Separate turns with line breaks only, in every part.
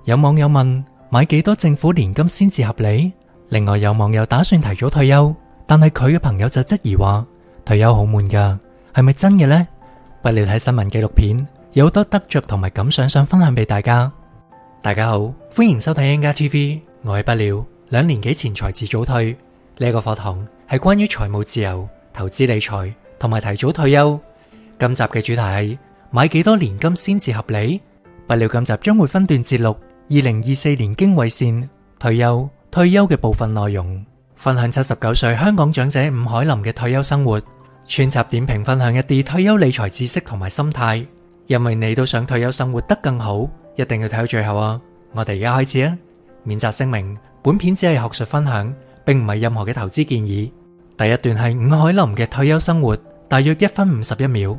有網友問買幾多政府年金先至合理？另外有網友打算提早退休，但係佢嘅朋友就質疑話退休好悶㗎，係咪真嘅呢？不了睇新聞紀錄片，有好多得着同埋感想想分享俾大家。大家好，歡迎收睇 N TV， 我係不了。2年幾前才自早退，呢個課堂係關於財務自由、投資理財同埋提早退休。今集嘅主題係買幾多年金先至合理？不了今集將會分段節錄2024年經緯線退休嘅部分內容，分享79歲香港長者伍海林嘅退休生活，穿插點評分享一啲退休理財知識同埋心態。因為你都想退休生活得更好，一定要睇到最後啊！我哋而家開始啊！免責聲明，本片只係學術分享，並唔係任何嘅投資建議。第一段係伍海林嘅退休生活，大約1分51秒。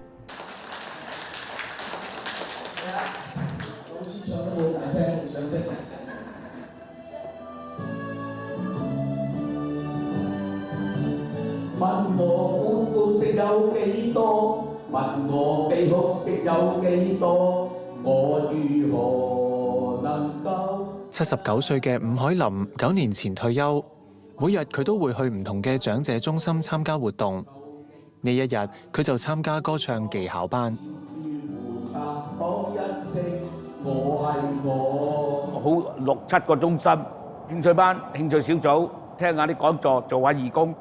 問我歡呼聲有幾多？問我悲哭聲有幾多？我如何能夠
？79歲嘅伍海林9年前退休，每日佢都會去唔同嘅長者中心參加活動。呢一日佢就參加歌唱技巧班。
好6-7個中心興趣班、興趣小組，聽下啲講座，做下義工。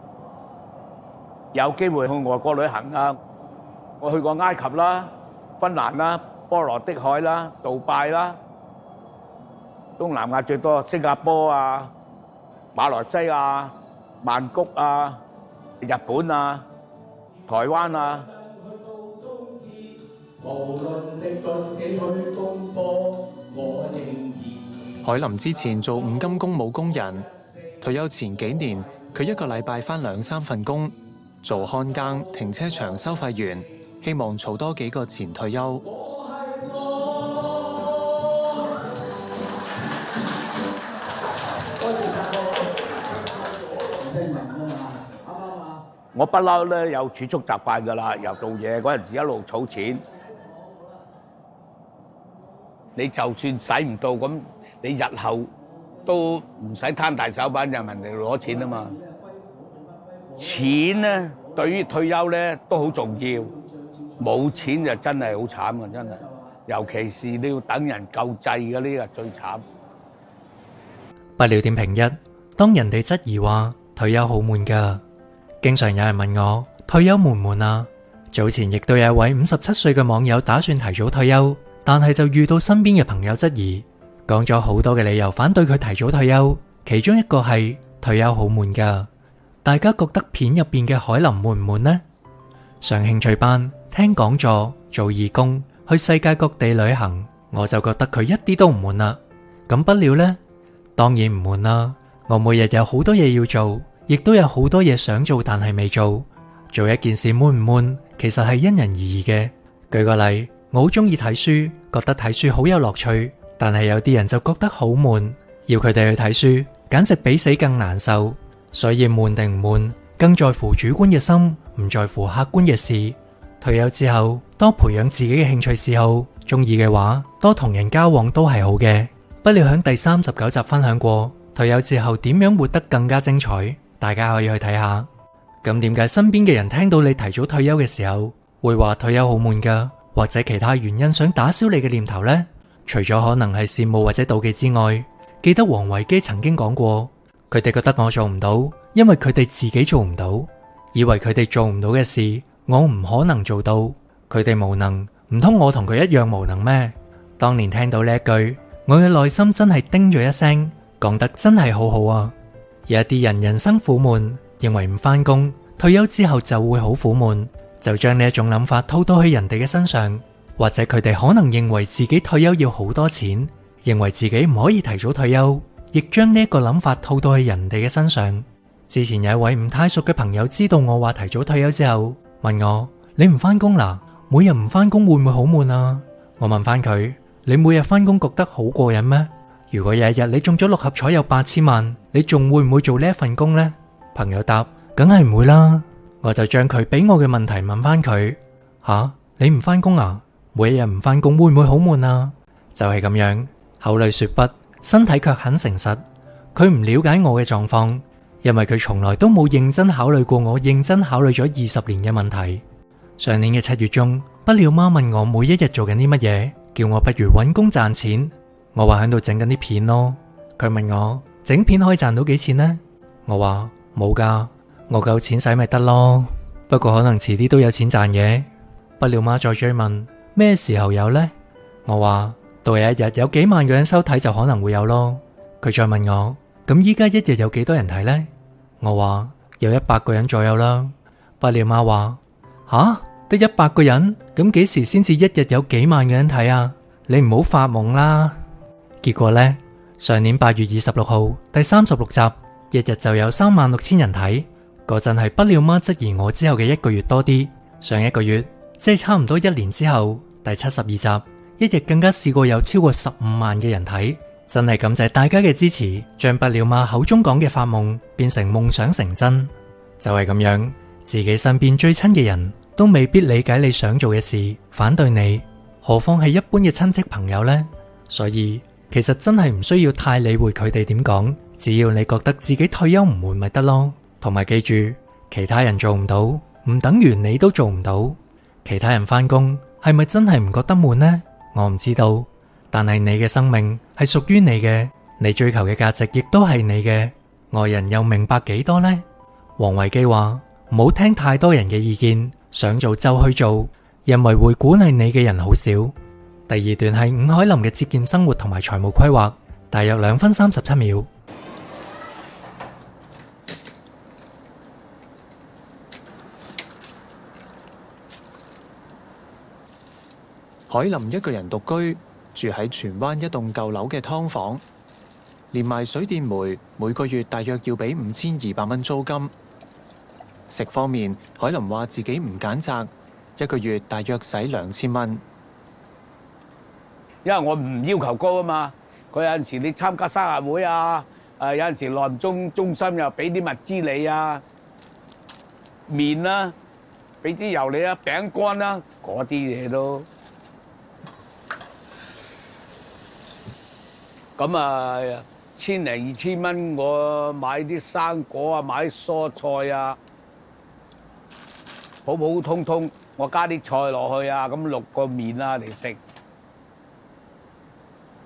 有機會去外國旅行啊！我去過埃及啦、芬蘭啦、波羅的海啦、杜拜啦，東南亞最多新加坡啊、馬來西亞、曼谷啊、日本啊、台灣啊。
海林之前做五金工務工人，退休前幾年佢一個禮拜返2-3份工。做看更、停車場收費員，希望儲多幾個錢退休。
我不嬲咧有儲蓄習慣㗎啦，由做嘢嗰陣時一路儲錢。你就算使唔到咁，你日後都唔使攤大手板就問人哋攞錢啊嘛。錢咧對於退休咧都好重要，冇錢就真係好慘啊！真係，尤其是你要等人救濟嘅呢個最慘。
不了點評1，當人哋質疑話退休好悶㗎，經常有人問我退休悶唔悶啊？早前亦都有一位57歲嘅網友打算提早退休，但係就遇到身邊嘅朋友質疑，講咗好多嘅理由反對佢提早退休，其中一個係退休好悶㗎。大家覺得片入邊嘅海林悶唔悶呢？上興趣班、聽講座、做義工、去世界各地旅行，我就覺得佢一啲都唔悶啦。咁不了呢？當然唔悶啦。我每日有好多嘢要做，亦都有好多嘢想做但係未做。做一件事悶唔悶，其實係因人而異嘅。舉個例，我好中意睇書，覺得睇書好有樂趣，但係有啲人就覺得好悶，要佢哋去睇書，簡直比死更難受。所以悶定唔悶，更在乎主觀嘅心，唔在乎客觀嘅事。退休之後，多培養自己嘅興趣嗜好，中意嘅話，多同人交往都係好嘅。不了響第39集分享過退休之後點樣活得更加精彩，大家可以去睇下。咁點解身邊嘅人聽到你提早退休嘅時候，會話退休好悶㗎，或者其他原因想打消你嘅念頭呢？除咗可能係羨慕或者妒忌之外，記得王維基曾經講過，佢哋覺得我做唔到，因為佢哋自己做唔到，以為佢哋做唔到嘅事，我唔可能做到。佢哋無能，唔通我同佢一樣無能咩？當年聽到呢一句，我嘅內心真係叮咗一聲，講得真係好好啊！有一啲人人生苦悶，認為唔返工，退休之後就會好苦悶，就將呢一種諗法套到去人哋嘅身上，或者佢哋可能認為自己退休要好多錢，認為自己唔可以提早退休。亦將呢一個諗法套到去人哋嘅身上。之前有一位唔太熟嘅朋友知道我話提早退休之後，問我：你唔返工啦？每日唔返工會唔會好悶啊？我問翻佢：你每日返工覺得好過癮咩？如果有一日你中咗6合彩有8000萬，你仲會唔會做呢一份工呢？朋友答：梗係唔會啦。我就將佢俾我嘅問題問翻佢：你唔返工啊？每一日唔返工會唔會好悶啊？就係咁樣。口裏說不，身體卻很誠實。佢唔了解我嘅狀況，因為佢從來都冇認真考慮過我認真考慮咗20年嘅問題。上年嘅7月中，不了媽問我每一日做緊啲乜嘢，叫我不如搵工賺錢。我話喺度整緊啲片咯。佢問我整片可以賺到幾錢呢？我話冇噶，我夠錢使咪得咯。不過可能遲啲都有錢賺嘅。不了媽再追問咩時候有呢？我話到有一日有幾萬個人收睇就可能會有咯。佢再問我咁依家一日有幾多人睇呢？我話有100個人左右啦。不了媽話吓，得100個人？咁幾時先至一日有幾萬個人睇啊？你唔好發夢啦。結果呢，上年8月26號第36集，日日就有36000人睇。嗰陣係不了媽質疑我之後嘅1個月多啲。上1個月即係差唔多1年之後，第72集，一日更加試過有超過15萬嘅人睇。真係感謝大家嘅支持，將不了媽口中講嘅發夢變成夢想成真。就係咁樣，自己身邊最親嘅人都未必理解你想做嘅事，反對你，何況係一般嘅親戚朋友呢？所以其實真係唔需要太理會佢哋點講，只要你覺得自己退休唔悶咪得咯。同埋記住，其他人做唔到，唔等於你都做唔到。其他人返工係咪真係唔覺得悶呢？我唔知道，但係你嘅生命係屬於你嘅，你追求嘅價值亦都係你嘅。外人又明白幾多呢？王維基話唔好聽太多人嘅意見，想做就去做，因為會鼓勵你嘅人好少。第2段係伍海林嘅節儉生活同埋財務規劃，大約2分37秒。
海林一個人獨居，住喺荃灣一棟舊樓嘅劏房，連埋水電煤，每個月大約要俾5200蚊租金。食方面，海林話自己唔揀擇，一個月大約使2000蚊。
因為我唔要求高啊嘛，佢有陣時你參加生日會啊，有陣時內中心又俾啲物資你啊，麵啦，俾啲油你啊，餅乾啦，嗰啲嘢都。咁啊，1000零2000蚊，我買啲生果啊，買啲蔬菜啊，普普通通，我加啲菜落去啊，咁淥個麵啊嚟食。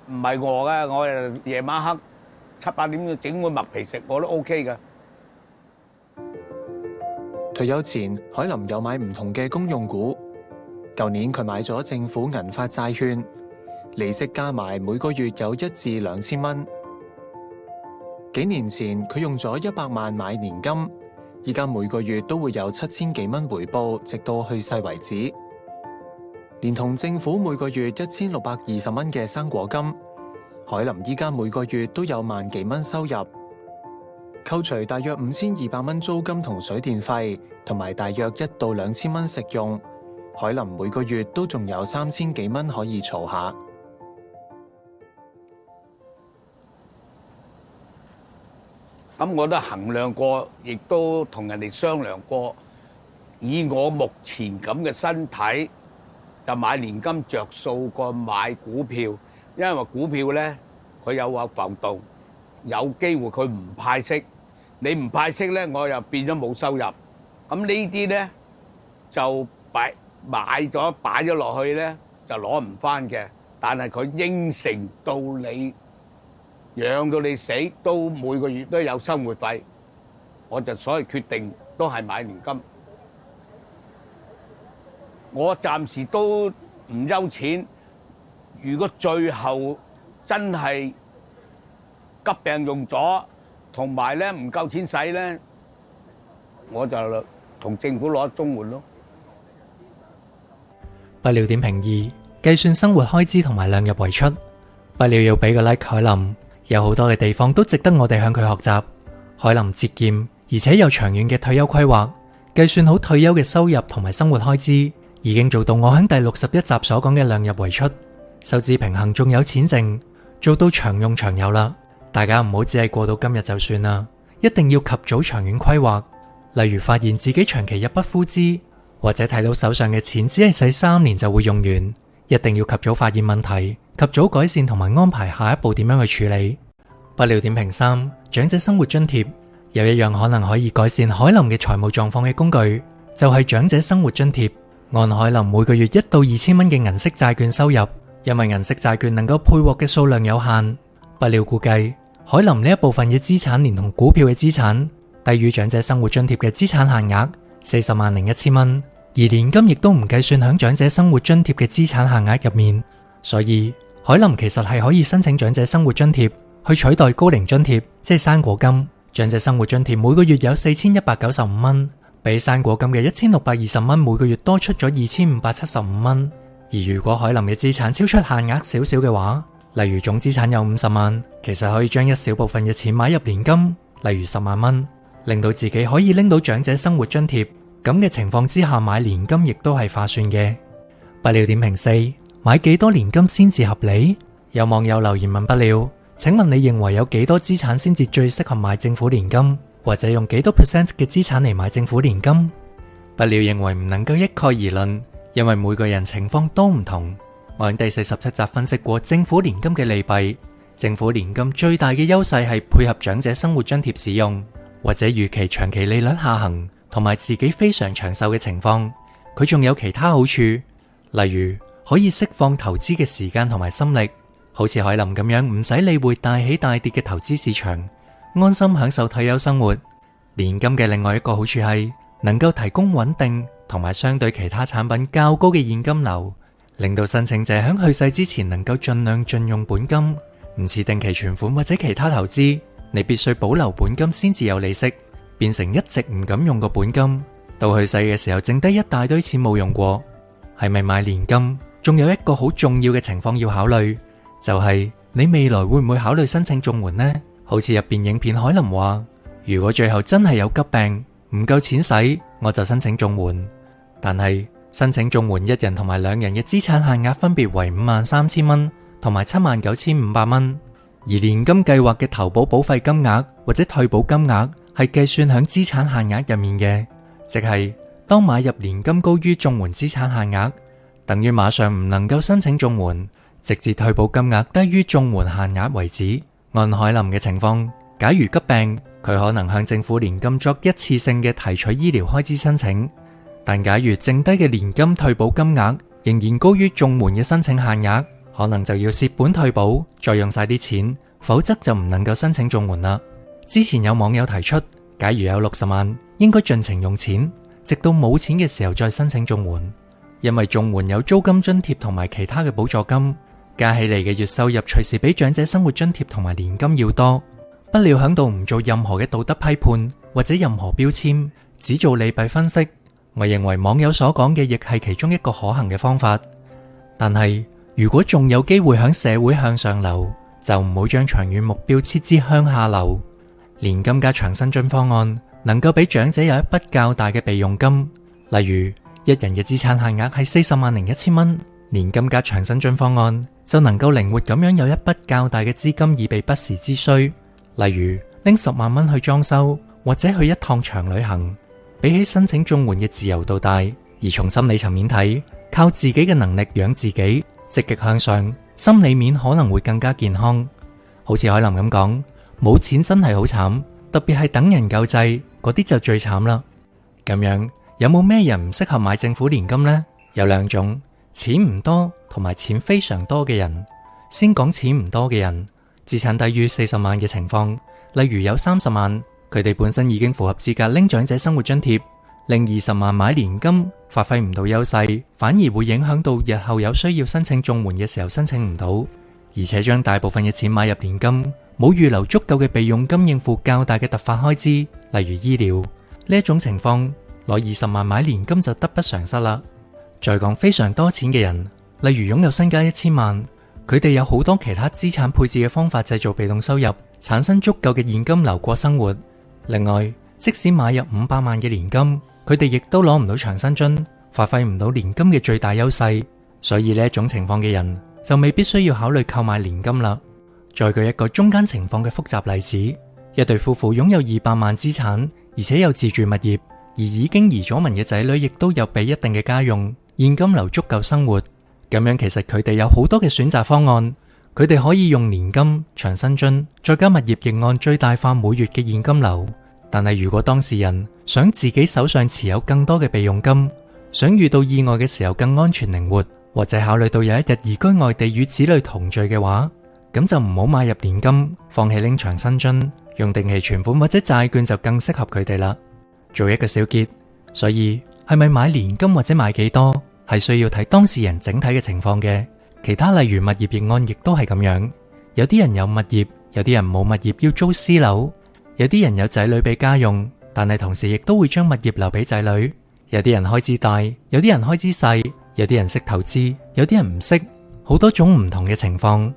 唔係餓嘅，我誒夜晚黑7、8點整碗麥皮食，我都 OK 嘅。
退休前，海林有買唔同嘅公用股。舊年佢買咗政府銀發債券，利息加埋每個月有1至2000蚊。幾年前佢用咗100萬買年金，依家每個月都會有7000幾蚊回報，直到去世為止。連同政府每個月1620蚊嘅生果金，海林依家每個月都有萬幾蚊收入。扣除大約5200蚊租金同水電費，同埋大約1到2000蚊食用，海林每個月都仲有3000幾蚊可以儲下。
咁我都衡量過，亦都同人哋商量過，以我目前咁嘅身體，就買年金着數過買股票，因為股票呢，佢有話浮動，有機會佢唔派息，你唔派息呢，我又變咗冇收入。咁呢啲呢，就買咗擺咗落去呢，就攞唔返嘅。但係佢應承到你養到你死，都每個月都有生活費，我就所以決定都係買年金。我暫時都唔憂錢，如果最後真係急病用咗，同埋咧唔夠錢使咧，我就同政府攞綜援咯。
不了點評2，計算生活開支同埋量入為出。不了要俾個 like 海林，有好多嘅地方都值得我哋向佢學習。海林節儉，而且有長遠嘅退休規劃，計算好退休嘅收入同埋生活開支。已經做到我喺第61集所講嘅量入為出，收支平衡，仲有錢剩，做到長用長有啦。大家唔好只係過到今日就算啦，一定要及早長遠規劃。例如發現自己長期入不敷支，或者睇到手上嘅錢只係使3年就會用完，一定要及早發現問題，及早改善同埋安排下一步點樣去處理。不料點評三，長者生活津貼有一樣可能可以改善海林嘅財務狀況嘅工具，就係長者生活津貼。按海林每個月1到2千蚊嘅銀色債券收入，因為銀色債券能夠配獲嘅數量有限，不料估計海林呢一部分嘅資產連同股票嘅資產低於長者生活津貼嘅資產限額40.1萬蚊，而年金亦都唔計算響長者生活津貼嘅資產限額入面，所以海林其實係可以申請長者生活津貼去取代高齡津貼，即係生果金。長者生活津貼每個月有4195蚊，比生果金嘅1620蚊每個月多出咗2575蚊。而如果海林嘅資產超出限額少少嘅話，例如總資產有50萬，其實可以將一小部分嘅錢買入年金，例如10萬蚊，令到自己可以拎到長者生活津貼。咁嘅情況之下買年金亦都係划算嘅。不料點評四，買幾多年金先至合理？有網友留言問不料，請問你認為有幾多資產先至最適合買政府年金，或者用幾多%嘅資產嚟買政府年金？不料認為唔能夠一概而論，因為每個人情況都唔同。我喺第47集分析過政府年金嘅利弊。政府年金最大嘅優勢係配合長者生活津貼使用，或者預期長期利率下行同埋自己非常長壽嘅情況。佢仲有其他好處，例如可以釋放投資嘅時間同埋心力，好似海林咁樣唔使理會大起大跌嘅投資市場，安心享受退休生活。年金嘅另外一個好處係能夠提供穩定同埋相對其他產品較高嘅現金流，令到申請者喺去世之前能夠盡量盡用本金，唔似定期存款或者其他投資，你必須保留本金先至有利息，變成一直唔敢用個本金，到去世嘅時候剩低一大堆錢冇用過。係咪買年金？仲有一個好重要嘅情況要考慮，就係你未來會唔會考慮申請綜援呢？好似入邊影片海林話，如果最後真係有急病唔夠錢使，我就申請綜援。但係申請綜援一人同埋兩人嘅資產限額分別為53000蚊同埋79500蚊，而年金計劃嘅投保保費金額或者退保金額係計算響資產限額入面嘅，即係當買入年金高於綜援資產限額，等於馬上唔能夠申請綜援，直至退保金額低於綜援限額為止。按海林嘅情況，假如急病，佢可能向政府年金作一次性嘅提取醫療開支申請，但假如剩低嘅年金退保金額仍然高於綜援嘅申請限額，可能就要蝕本退保，再用晒啲錢，否則就唔能夠申請綜援啦。之前有網友提出，假如有60萬，應該盡情用錢，直到冇錢嘅時候再申請綜援，因為綜援有租金津貼同埋其他嘅補助金，加起嚟嘅月收入隨時比長者生活津貼同埋年金要多。不料響度唔做任何嘅道德批判或者任何標籤，只做利弊分析。我認為網友所講嘅亦係其中一個可行嘅方法。但係如果仲有機會響社會向上流，就唔好將長遠目標設至向下流。年金加長生津方案能夠俾長者有一筆較大嘅備用金，例如一人嘅資產限額係40.1萬蚊，年金加長生津方案就能夠靈活咁樣有一筆較大嘅資金以備不時之需，例如拎10萬蚊去裝修或者去一趟長旅行。比起申請綜援嘅自由度大，而從心理層面睇，靠自己嘅能力養自己，積極向上，心理面可能會更加健康。好似海林咁講，冇錢真係好慘，特別係等人救濟嗰啲就最慘啦。咁樣有冇咩人唔適合買政府年金呢？有兩種，錢唔多同埋錢非常多嘅人。先講錢唔多嘅人，資產低於40萬嘅情況，例如有30萬，佢哋本身已經符合資格拎長者生活津貼，另20萬買年金，發揮唔到優勢，反而會影響到日後有需要申請綜援嘅時候申請唔到，而且將大部分嘅錢買入年金，冇預留足夠嘅備用金應付較大嘅突發開支，例如醫療。呢一種情況，攞20萬買年金就得不償失啦。再講非常多錢嘅人，例如擁有身家1000萬，佢哋有好多其他資產配置嘅方法製造被動收入，產生足夠嘅現金流過生活。另外，即使買入500萬嘅年金，佢哋亦都攞唔到長生津，發揮唔到年金嘅最大優勢，所以呢一種情況嘅人就未必需要考慮購買年金啦。再舉一個中間情況嘅複雜例子，一對夫婦擁有200萬資產，而且有自住物業，而已經移咗民嘅仔女亦都有俾一定嘅家用，現金流足夠生活。咁樣其實佢哋有好多嘅選擇方案，佢哋可以用年金、長生津，再加物業逆按最大化每月嘅現金流。但係如果當事人想自己手上持有更多嘅備用金，想遇到意外嘅時候更安全靈活，或者考慮到有一日移居外地與子女同聚嘅話，咁就唔好買入年金，放棄拎長生津，用定期存款或者債券就更適合佢哋啦。做一個小結，所以係咪買年金或者買幾多，係需要睇當事人整體嘅情況嘅。其他例如物業逆按亦都係咁樣，有啲人有物業，有啲人冇物業要租私樓，有啲人有仔女俾家用，但係同時亦都會將物業留俾仔女。有啲人開支大，有啲人開支細，有啲人識投資，有啲人唔識，好多種唔同嘅情況。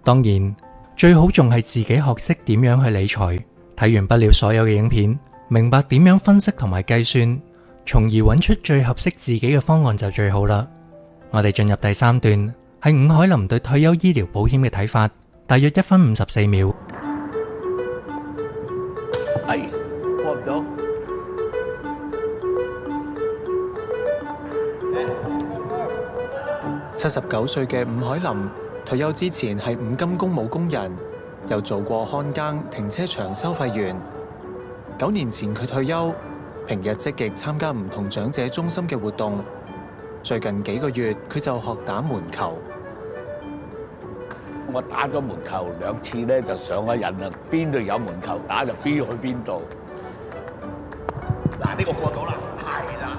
當然，最好仲係自己學識點樣去理財，睇完不了所有嘅影片，明白點樣分析同埋計算，從而揾出最合適自己嘅方案就最好啦。我哋進入第3段，係伍海林對退休醫療保險嘅睇法，大約1分54秒。
過唔到。
79歲嘅伍海林退休之前係五金工務工人，又做過看更、停車場收費員。9年前佢退休，平日積極參加唔同長者中心嘅活動。最近幾個月佢就學打門球。
我打咗門球2次咧，就上咗癮啦。邊度有門球打就邊去邊度。嗱，呢個過到啦，係啦。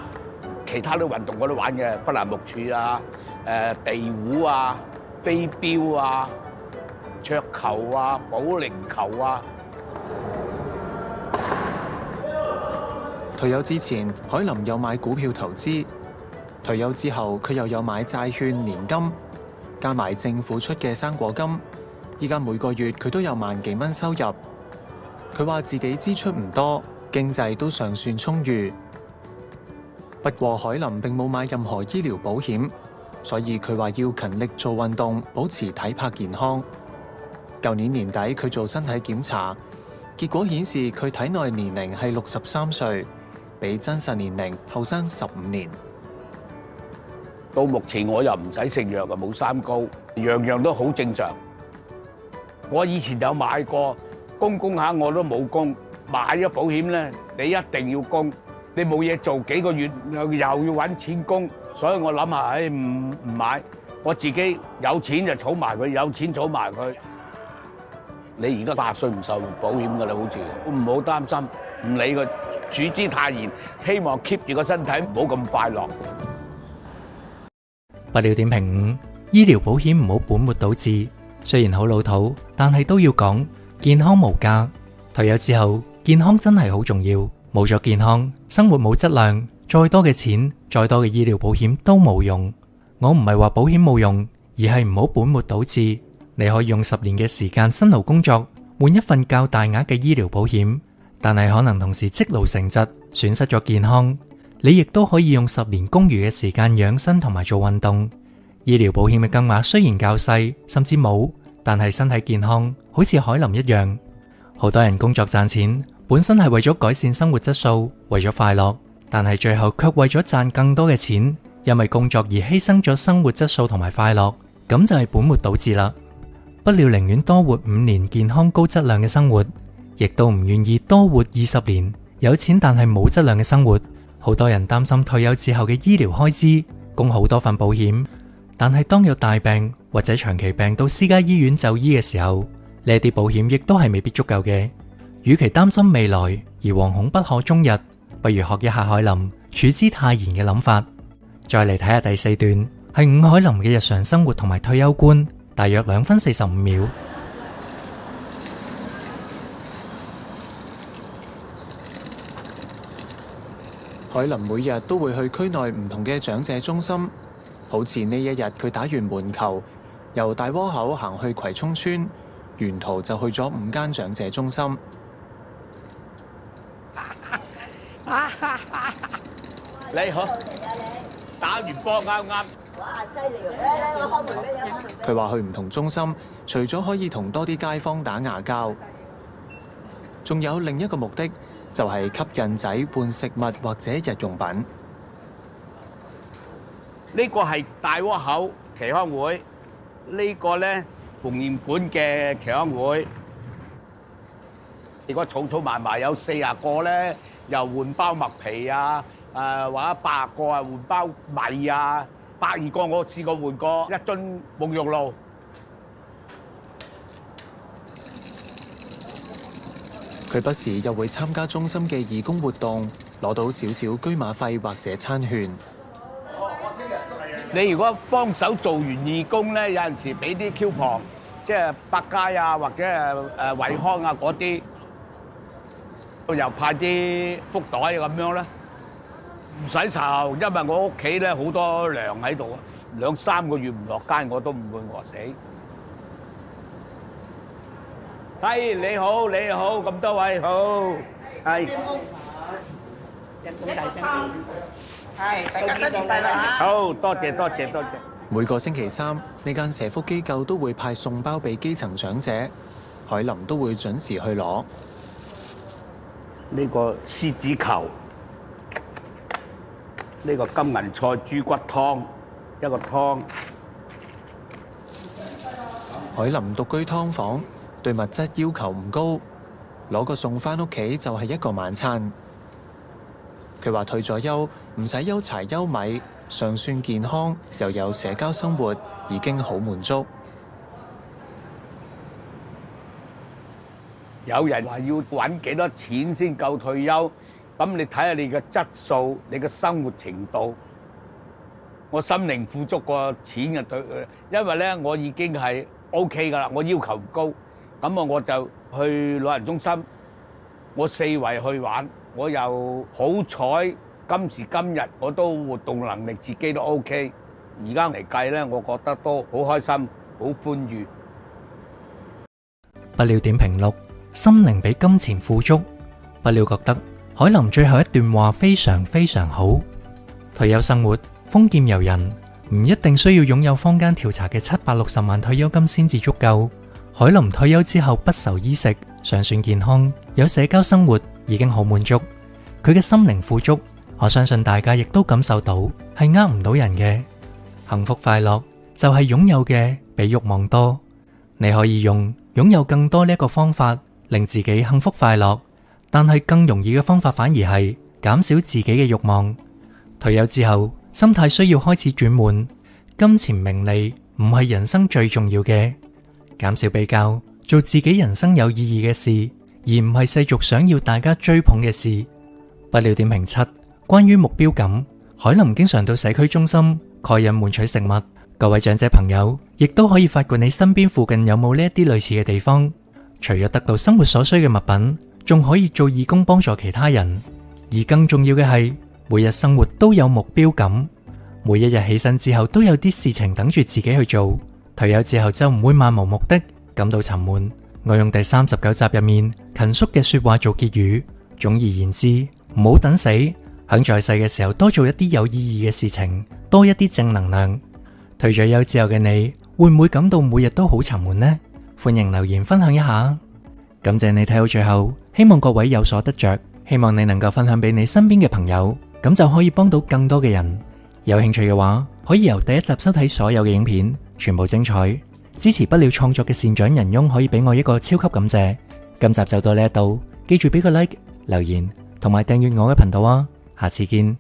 其他啲運動我都玩嘅，忽欄木柱啊、地壺啊、飛鏢啊、桌球啊、保齡球啊。
退休之前，海林有買股票投資；退休之後，佢又有買債券、年金，加埋政府出嘅生果金。依家每個月佢都有萬幾蚊收入。佢話自己支出唔多，經濟都尚算充裕。不過海林並冇買任何醫療保險，所以佢話要勤力做運動，保持體魄健康。舊年年底佢做身體檢查，結果顯示佢體內年齡係63歲，比真實年齡後生15年。
到目前我又唔使食藥，又冇三高，樣樣都好正常。我以前有買過，供下我都冇供。買咗保險咧，你一定要供。你冇嘢做幾個月又要揾錢供，所以我諗下，唔買。我自己有錢就儲埋佢，有錢儲埋佢。你而家80歲唔受保險㗎啦，好似唔好擔心，唔理佢，處之泰然，希望 keep 住個身體唔好咁快樂。
不了點評5，醫療保險唔好本末倒置。雖然好老土，但係都要講，健康無價。退休之後，健康真係好重要。冇咗健康，生活冇質量，再多嘅錢，再多嘅醫療保險都冇用。我唔係話保險冇用，而係唔好本末倒置。你可以用10年嘅時間辛勞工作，換一份較大額嘅醫療保險，但係可能同時積勞成疾，損失咗健康。你亦都可以用10年公餘嘅時間養生同埋做運動。醫療保險嘅金額雖然較細，甚至冇，但係身體健康好似海林一樣。好多人工作賺錢，本身係為咗改善生活質素，為咗快樂，但係最後卻為咗賺更多嘅錢，因為工作而犧牲咗生活質素同埋快樂，咁就係本末倒置啦。不了寧願多活5年健康高質量嘅生活，亦都唔願意多活20年有錢但係冇質量嘅生活。好多人擔心退休之後嘅醫療開支，供好多份保險，但係當有大病或者長期病到私家醫院就醫嘅時候，呢啲保險亦都係未必足夠嘅。與其擔心未來而惶恐不可終日，不如學一下海林處之泰然嘅諗法。再嚟睇下第4段，係伍海林嘅日常生活同埋退休觀，大約2分45秒。
海林每日都會去區內唔同嘅長者中心，好似呢一日佢打完門球，由大窩口行去葵涌村，沿途就去咗5間長者中心。
你好，打完波啱啱。
哇！犀利喎！我開門俾你。
佢話去唔同中心，除咗可以同多啲街坊打牙交，仲有另一個目的，就係吸引仔換食物或者日用品。
呢個係大窩口，其期康會，呢個咧鳳宴館嘅期康會。如果儲儲埋埋有40個咧，又換包麥皮啊，或者80個啊換包米啊，102個我試過換過一樽沐浴露。
佢不時又會參加中心嘅義工活動，攞到少少車馬費或者餐券。
你如果幫手做完義工咧，有陣時俾啲 coupon，即係百佳啊，或者係惠康啊嗰啲，又派啲福袋咁樣啦。唔使愁，因為我屋企咧好多糧喺度，2、3個月唔落街我都唔會餓死。係你好，你好，咁多位好，係。
人工大聲啲，係大家新年快樂啊！
好多謝多謝多謝。
每個星期三，呢間社福機構都會派餸包俾基層長者，海林都會準時去攞。
呢個獅子球，呢個金銀菜豬骨湯，一個湯。
海林獨居劏房，對物質要求唔高，攞個餸返屋企就係一個晚餐。佢話退咗休，唔使憂柴憂米，尚算健康，又有社交生活，已經好滿足。
有人話要揾幾多錢先夠退休，咁你睇下你嘅質素，你嘅生活程度。我心靈富足過錢嘅退，因為咧我已經係 OK 㗎啦，我要求唔高，咁啊我就去老人中心，我4圍去玩，我又好彩今時今日我都活動能力自己都 OK，而家嚟計咧，我覺得都好開心，好歡愉。
不料點評6，心靈比金錢富足。不料覺得海林最後一段話非常非常好。退休生活豐儉由人，唔一定需要擁有坊間調查嘅760萬退休金先至足夠。海林退休之後不愁衣食，尚算健康，有社交生活，已經好滿足。佢嘅心靈富足，我相信大家亦都感受到，係呃唔到人嘅。幸福快樂就係擁有嘅比慾望多。你可以用擁有更多呢一個方法令自己幸福快樂，但係更容易嘅方法反而係減少自己嘅慾望。退休之後，心態需要開始轉換，金錢名利唔係人生最重要嘅，減少比較，做自己人生有意義嘅事，而唔係世俗想要大家追捧嘅事。不料點評7，關於目標感，海林經常到社區中心蓋印換取食物。各位長者朋友亦都可以發掘你身邊附近有冇呢一啲類似嘅地方，除咗得到生活所需嘅物品，仲可以做義工幫助其他人。而更重要嘅係，每日生活都有目標感，每一日起身之後都有啲事情等住自己去做。退休之後就唔會漫無目的感到沉悶。我用第39集入面勤叔嘅說話做結語，總而言之，唔好等死，響在世嘅時候多做一啲有意義嘅事情，多一啲正能量。退咗休之後嘅你，會唔會感到每日都好沉悶呢？歡迎留言分享一下。感謝你睇到最後，希望各位有所得着，希望你能夠分享俾你身邊嘅朋友，咁就可以幫到更多嘅人。有興趣嘅話，可以由第一集收睇所有嘅影片，全部精彩。支持不了創作嘅善長人翁可以俾我一個超級感謝。今集就到呢一度，記住俾個 like、留言同埋訂閱我嘅頻道啊！下次見。